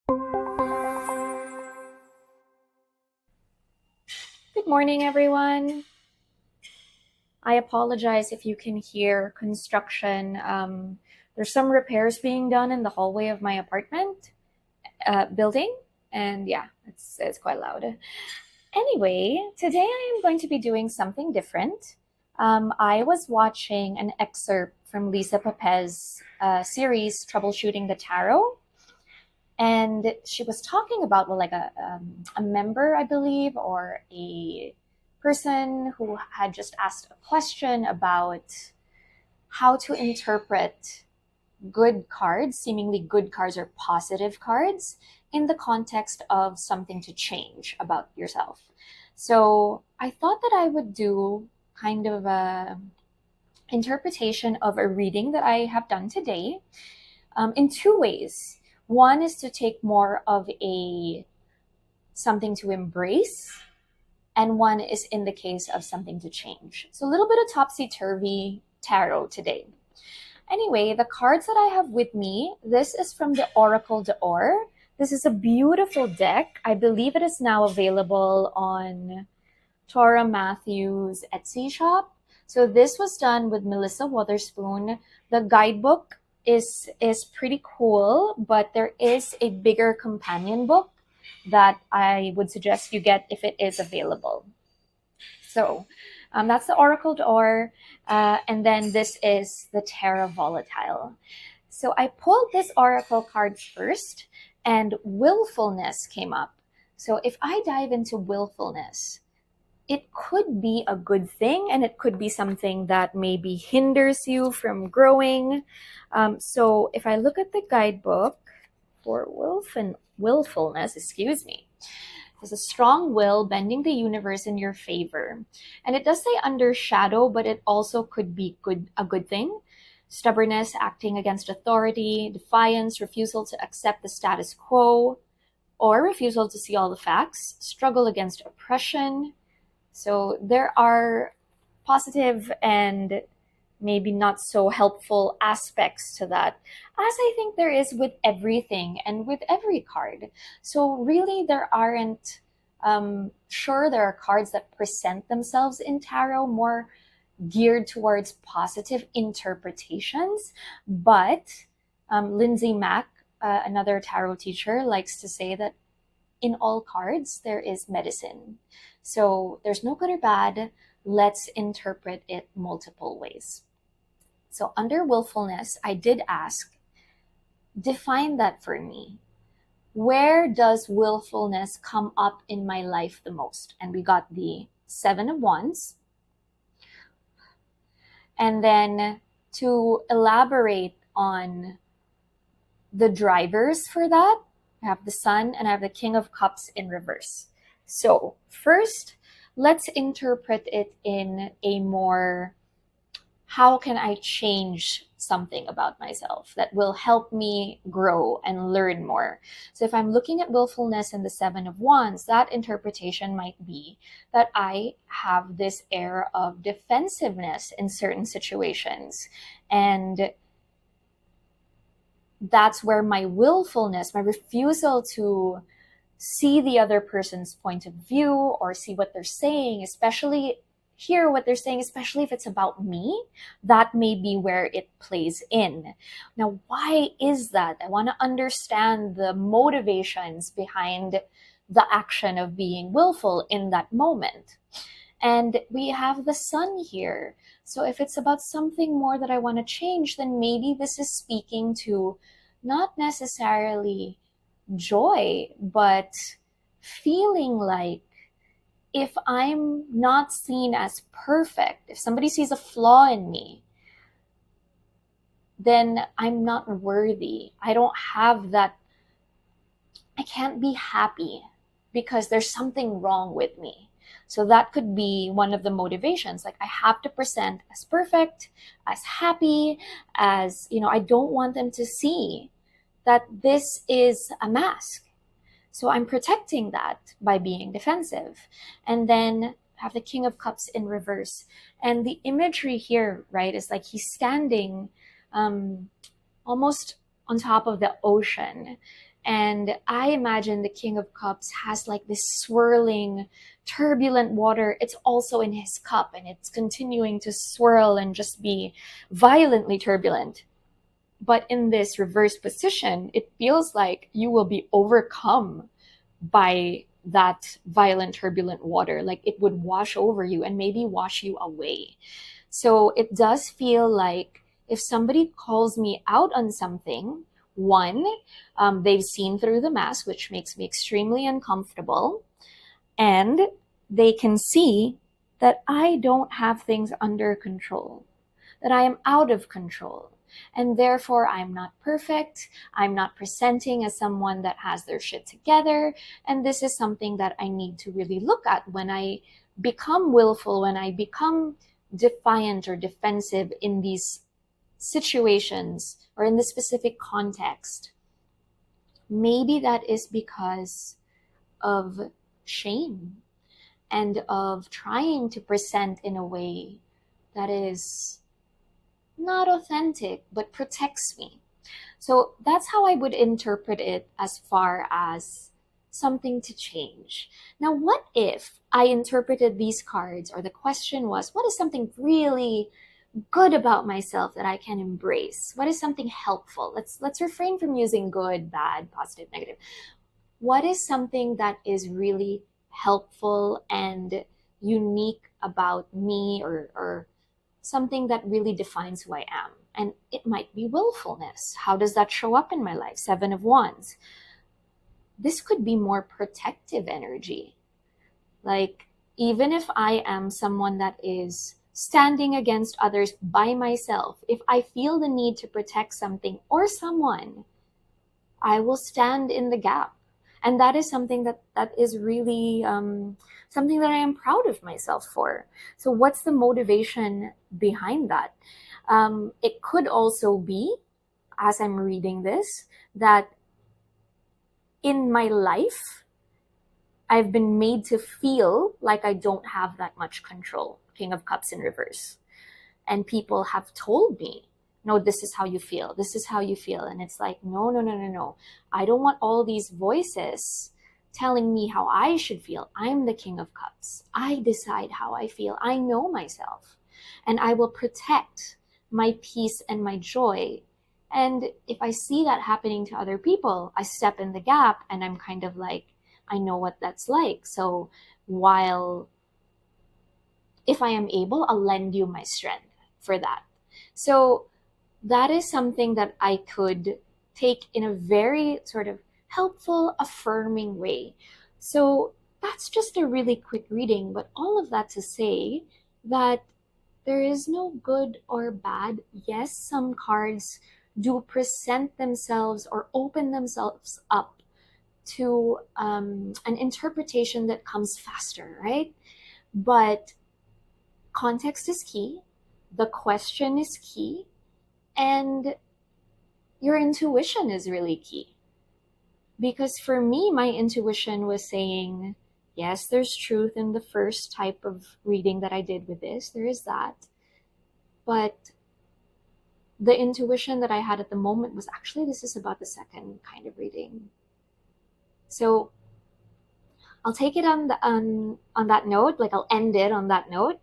Good morning, everyone. I apologize if you can hear construction. There's some repairs being done in the hallway of my apartment building, and yeah, it's quite loud. Anyway, today I am going to be doing something different. I was watching an excerpt from Lisa Papez's series, Troubleshooting the Tarot, and she was talking about, well, like a member, I believe, or a person who had just asked a question about how to interpret good cards, seemingly good cards or positive cards, in the context of something to change about yourself. So I thought that I would do kind of a interpretation of a reading that I have done today in two ways. One is to take more of a something to embrace, and one is in the case of something to change. So a little bit of topsy-turvy tarot today. Anyway, the cards that I have with me, this is from the Oracle d'Or. This is a beautiful deck. I believe it is now available on Tora Matthews' Etsy shop. So this was done with Melissa Wotherspoon. The guidebook is pretty cool, but there is a bigger companion book that I would suggest you get if it is available. So that's the Oracle d'Or, and then this is the Terra Volatile. So I pulled this Oracle card first, and willfulness came up. So if I dive into willfulness, it could be a good thing, and it could be something that maybe hinders you from growing. So if I look at the guidebook for willfulness, there's a strong will bending the universe in your favor. And it does say under shadow, but it also could be a good thing. Stubbornness, acting against authority, defiance, refusal to accept the status quo, or refusal to see all the facts, struggle against oppression. So there are positive and maybe not so helpful aspects to that, as I think there is with everything and with every card. So really there aren't, sure there are cards that present themselves in tarot more geared towards positive interpretations, but Lindsay Mack, another tarot teacher, likes to say that in all cards there is medicine. So there's no good or bad. Let's interpret it multiple ways. So under willfulness, I did ask, define that for me. Where does willfulness come up in my life the most? And we got the 7 of Wands. And then to elaborate on the drivers for that, I have the Sun and I have the King of Cups in reverse. So first, let's interpret it in a more, how can I change something about myself that will help me grow and learn more? So if I'm looking at willfulness and the 7 of Wands, that interpretation might be that I have this air of defensiveness in certain situations. And that's where my willfulness, my refusal to see the other person's point of view or see what they're saying, especially hear what they're saying, especially if it's about me, that may be where it plays in. Now, why is that? I want to understand the motivations behind the action of being willful in that moment. And we have the Sun here. So if it's about something more that I want to change, then maybe this is speaking to not necessarily joy, but feeling like if I'm not seen as perfect, if somebody sees a flaw in me, then I'm not worthy. I don't have that. I can't be happy because there's something wrong with me. So that could be one of the motivations. Like I have to present as perfect, as happy, as, I don't want them to see that this is a mask. So I'm protecting that by being defensive. And then have the King of Cups in reverse. And the imagery here, right, is like he's standing almost on top of the ocean. And I imagine the King of Cups has like this swirling, turbulent water. It's also in his cup and it's continuing to swirl and just be violently turbulent. But in this reverse position, it feels like you will be overcome by that violent, turbulent water. Like it would wash over you and maybe wash you away. So it does feel like if somebody calls me out on something, one, they've seen through the mask, which makes me extremely uncomfortable. And they can see that I don't have things under control, that I am out of control. And therefore, I'm not perfect. I'm not presenting as someone that has their shit together. And this is something that I need to really look at when I become willful, when I become defiant or defensive in these situations or in this specific context. Maybe that is because of shame and of trying to present in a way that is not authentic but protects me. So that's how I would interpret it as far as something to change. Now, what if I interpreted these cards, or the question was, what is something really good about myself that I can embrace? What is something helpful? Let's refrain from using good, bad, positive, negative. What is something that is really helpful and unique about me, or something that really defines who I am? And it might be willfulness. How does that show up in my life? 7 of Wands. This could be more protective energy. Like, even if I am someone that is standing against others by myself, if I feel the need to protect something or someone, I will stand in the gap. And that is something that is really something that I am proud of myself for. So what's the motivation behind that? It could also be, as I'm reading this, that in my life, I've been made to feel like I don't have that much control. King of Cups in reverse. And people have told me, no, this is how you feel. This is how you feel. And it's like, no, no, no, no, no. I don't want all these voices telling me how I should feel. I'm the King of Cups. I decide how I feel. I know myself. And I will protect my peace and my joy. And if I see that happening to other people, I step in the gap and I'm kind of like, I know what that's like. So while, if I am able, I'll lend you my strength for that. So that is something that I could take in a very sort of helpful, affirming way. So that's just a really quick reading, but all of that to say that there is no good or bad. Yes, some cards do present themselves or open themselves up to an interpretation that comes faster, right? But context is key. The question is key. And your intuition is really key. Because for me, my intuition was saying, yes, there's truth in the first type of reading that I did with this. There is that. But the intuition that I had at the moment was actually, this is about the second kind of reading. So I'll take it on that note. Like, I'll end it on that note.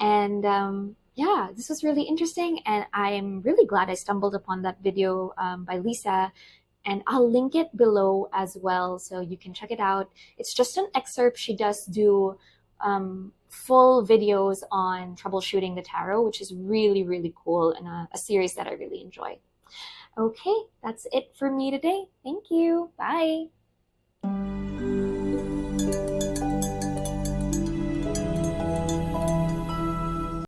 And yeah, this was really interesting, and I'm really glad I stumbled upon that video by Lisa, and I'll link it below as well so you can check it out. It's just an excerpt. She does do full videos on troubleshooting the tarot, which is really, really cool, and a series that I really enjoy. Okay, that's it for me today. Thank you. Bye.